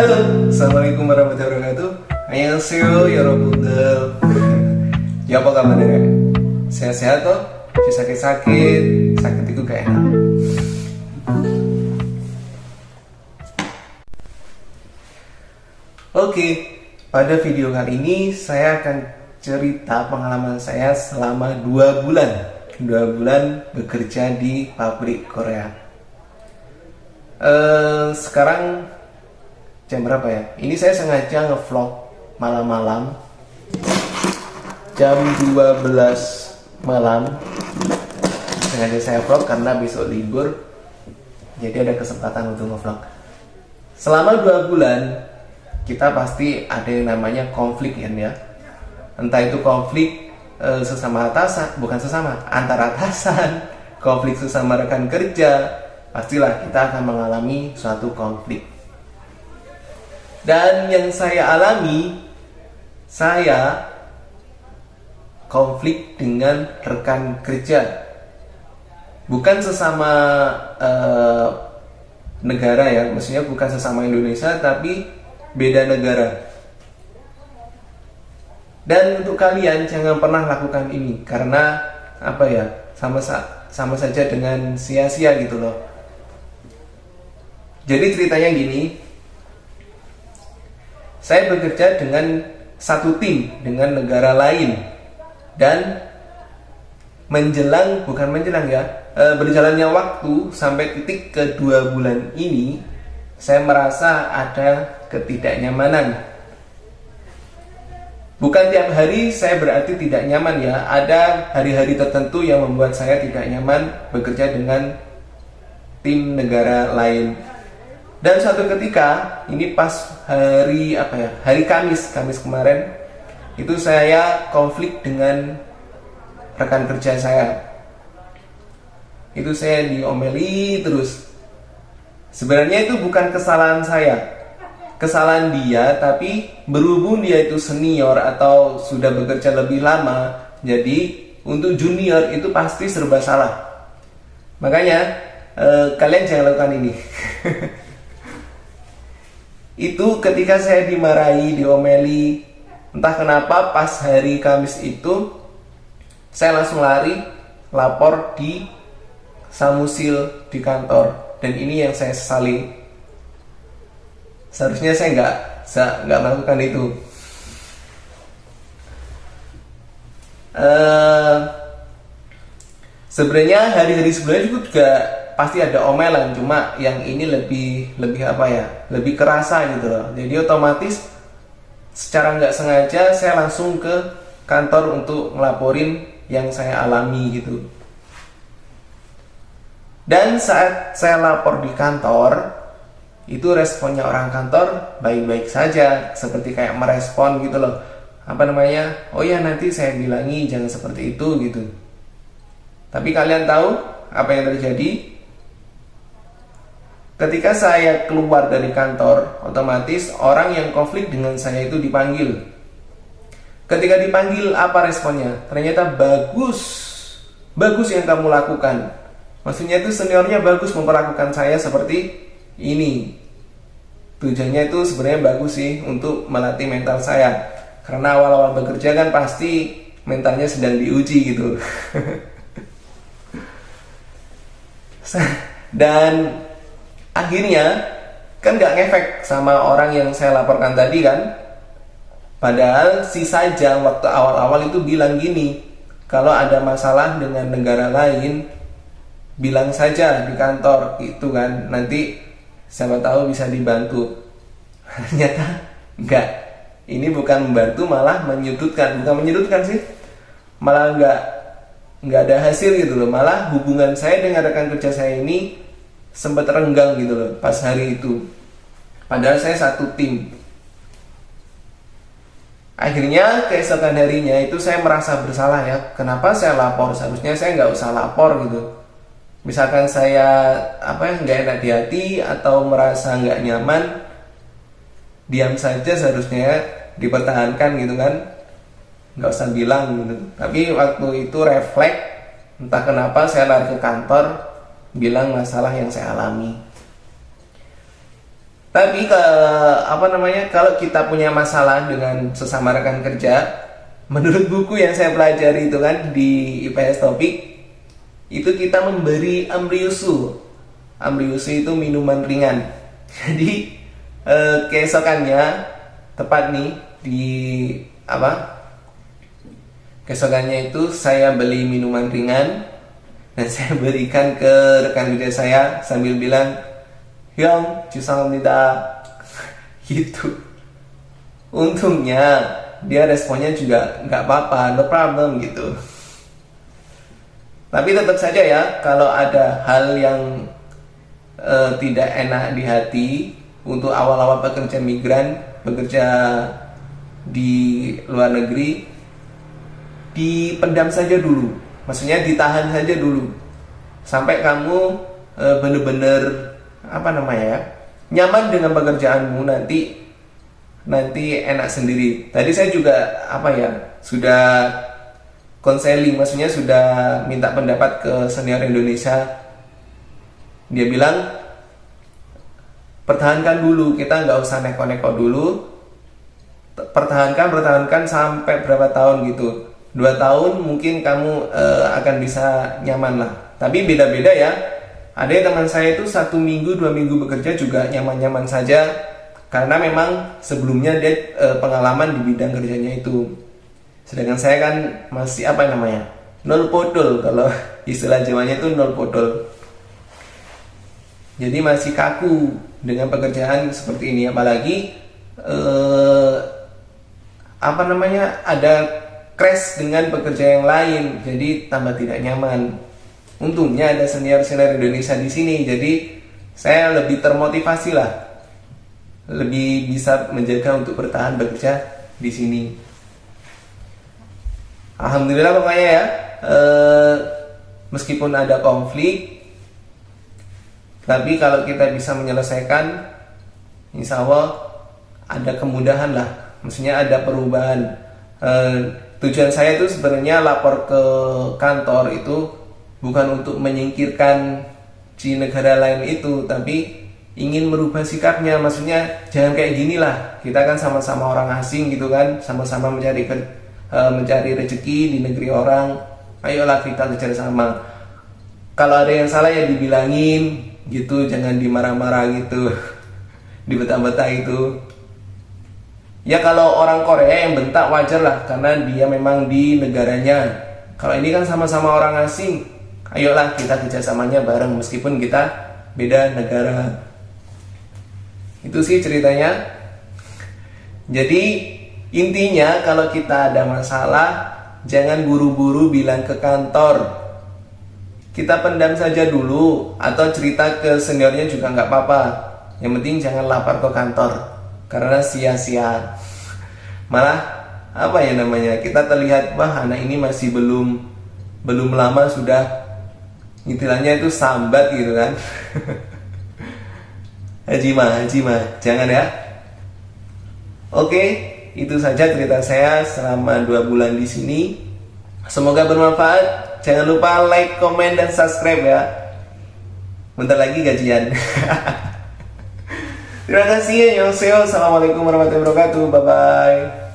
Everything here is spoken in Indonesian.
Halo, Assalamualaikum warahmatullahi wabarakatuh. Annyeonghaseyo, 여러분들. Ya, apa kabarnya? Sehat-sehat toh? Sakit-sakit, sakit itu gak enak. Oke, pada video kali ini saya akan cerita pengalaman saya selama 2 bulan. 2 bulan bekerja di pabrik Korea. Sekarang jam berapa ya? Ini saya sengaja ngevlog malam-malam, jam 12 malam. Sengaja saya vlog karena besok libur, jadi ada kesempatan untuk ngevlog. Selama 2 bulan kita pasti ada yang namanya konflik ya. Entah itu konflik sesama atasan, bukan sesama, antar atasan, konflik sesama rekan kerja, pastilah kita akan mengalami suatu konflik. Dan yang saya alami, saya konflik dengan rekan kerja, bukan sesama negara ya, maksudnya bukan sesama Indonesia, tapi beda negara. Dan untuk kalian jangan pernah lakukan ini, karena apa ya, sama saja dengan sia-sia gitu loh. Jadi ceritanya gini, saya bekerja dengan satu tim dengan negara lain, dan berjalannya waktu sampai titik ke-2 bulan ini, saya merasa ada ketidaknyamanan. Bukan tiap hari saya berarti tidak nyaman ya, ada hari-hari tertentu yang membuat saya tidak nyaman bekerja dengan tim negara lain. Dan suatu ketika, ini pas hari Kamis kemarin, itu saya konflik dengan rekan kerja saya. Itu saya diomeli terus. Sebenarnya itu bukan kesalahan saya, kesalahan dia, tapi berhubung dia itu senior atau sudah bekerja lebih lama, jadi untuk junior itu pasti serba salah. Makanya kalian jangan lakukan ini. Itu ketika saya dimarahi, diomeli, entah kenapa pas hari Kamis itu saya langsung lari lapor di Samusil di kantor, dan ini yang saya sesali. Seharusnya saya nggak melakukan itu. Sebenarnya hari-hari sebelumnya juga pasti ada omelan, cuma yang ini lebih lebih kerasa gitu loh. Jadi otomatis secara nggak sengaja saya langsung ke kantor untuk ngelaporin yang saya alami gitu. Dan saat saya lapor di kantor, itu responnya orang kantor baik-baik saja, seperti kayak merespon gitu loh. Oh ya, nanti saya bilangi, jangan seperti itu gitu. Tapi kalian tahu apa yang terjadi? Ketika saya keluar dari kantor, otomatis orang yang konflik dengan saya itu dipanggil. Ketika dipanggil, apa responnya? Ternyata bagus yang kamu lakukan. Maksudnya itu seniornya bagus memperlakukan saya seperti ini. Tujuannya itu sebenarnya bagus sih, untuk melatih mental saya. Karena awal-awal bekerja kan pasti mentalnya sedang diuji gitu. Dan akhirnya kan gak ngefek sama orang yang saya laporkan tadi kan. Padahal si Sajang waktu awal-awal itu bilang gini, kalau ada masalah dengan negara lain, bilang saja di kantor itu kan, nanti siapa tahu bisa dibantu. Ternyata enggak, ini bukan membantu, malah menyudutkan. Bukan menyudutkan sih, malah enggak ada hasil gitu loh. Malah hubungan saya dengan rekan kerja saya ini sempat renggang gitu loh pas hari itu, padahal saya satu tim. Akhirnya keesokan harinya itu saya merasa bersalah ya, kenapa saya lapor, seharusnya saya nggak usah lapor gitu. Misalkan saya nggak enak di hati atau merasa nggak nyaman, diam saja, seharusnya dipertahankan gitu kan, nggak usah bilang gitu. Tapi waktu itu refleks, entah kenapa saya lari ke kantor bilang masalah yang saya alami. Tapi kalau kita punya masalah dengan sesama rekan kerja, menurut buku yang saya pelajari itu kan di IPS Topik, itu kita memberi ambriusu. Ambriusu itu minuman ringan. Jadi keesokannya, tepat nih di keesokannya itu saya beli minuman ringan dan saya berikan ke rekan kerja saya sambil bilang, "Hyung, 죄송합니다." gitu. Untungnya dia responnya juga nggak apa-apa, no problem gitu. Tapi tetap saja ya, kalau ada hal yang tidak enak di hati untuk awal-awal pekerja migran, bekerja di luar negeri, dipendam saja dulu. Maksudnya ditahan saja dulu sampai kamu bener-bener nyaman dengan pekerjaanmu, nanti enak sendiri. Tadi saya juga sudah konseling, maksudnya sudah minta pendapat ke senior Indonesia. Dia bilang pertahankan dulu, kita nggak usah neko-neko dulu, pertahankan sampai berapa tahun gitu. 2 tahun mungkin kamu akan bisa nyaman lah. Tapi beda-beda ya. Ada teman saya itu 1 minggu 2 minggu bekerja juga nyaman-nyaman saja, karena memang sebelumnya dia pengalaman di bidang kerjanya itu. Sedangkan saya kan masih nol podol, kalau istilah Jawanya itu nol podol. Jadi masih kaku dengan pekerjaan seperti ini, apalagi ada crash dengan pekerja yang lain, jadi tambah tidak nyaman. Untungnya ada senior-senior Indonesia di sini, jadi saya lebih termotivasi lah, lebih bisa menjaga untuk bertahan bekerja di sini. Alhamdulillah pokoknya ya, meskipun ada konflik, tapi kalau kita bisa menyelesaikan, insya Allah ada kemudahan lah, maksudnya ada perubahan. Tujuan saya itu sebenarnya lapor ke kantor itu bukan untuk menyingkirkan si negara lain itu, tapi ingin merubah sikapnya. Maksudnya jangan kayak gini lah, kita kan sama-sama orang asing gitu kan, sama-sama mencari rezeki di negeri orang. Ayolah kita kerja sama. Kalau ada yang salah ya dibilangin gitu, jangan dimarah-marah gitu, dibetah-betah itu. Ya kalau orang Korea yang bentak wajar lah, karena dia memang di negaranya. Kalau ini kan sama-sama orang asing, ayolah kita kerjasamanya bareng meskipun kita beda negara. Itu sih ceritanya. Jadi intinya kalau kita ada masalah, jangan buru-buru bilang ke kantor. Kita pendam saja dulu, atau cerita ke seniornya juga nggak apa-apa. Yang penting jangan lapor ke kantor, karena sia-sia. Malah kita terlihat, wah anak ini masih belum lama sudah istilahnya itu sambat gitu kan. Hajima, jangan ya. Oke, itu saja cerita saya selama 2 bulan di sini. Semoga bermanfaat. Jangan lupa like, komen, dan subscribe ya. Bentar lagi gajian. Terima kasih. Annyeonghaseyo. Assalamualaikum warahmatullahi wabarakatuh. Bye bye.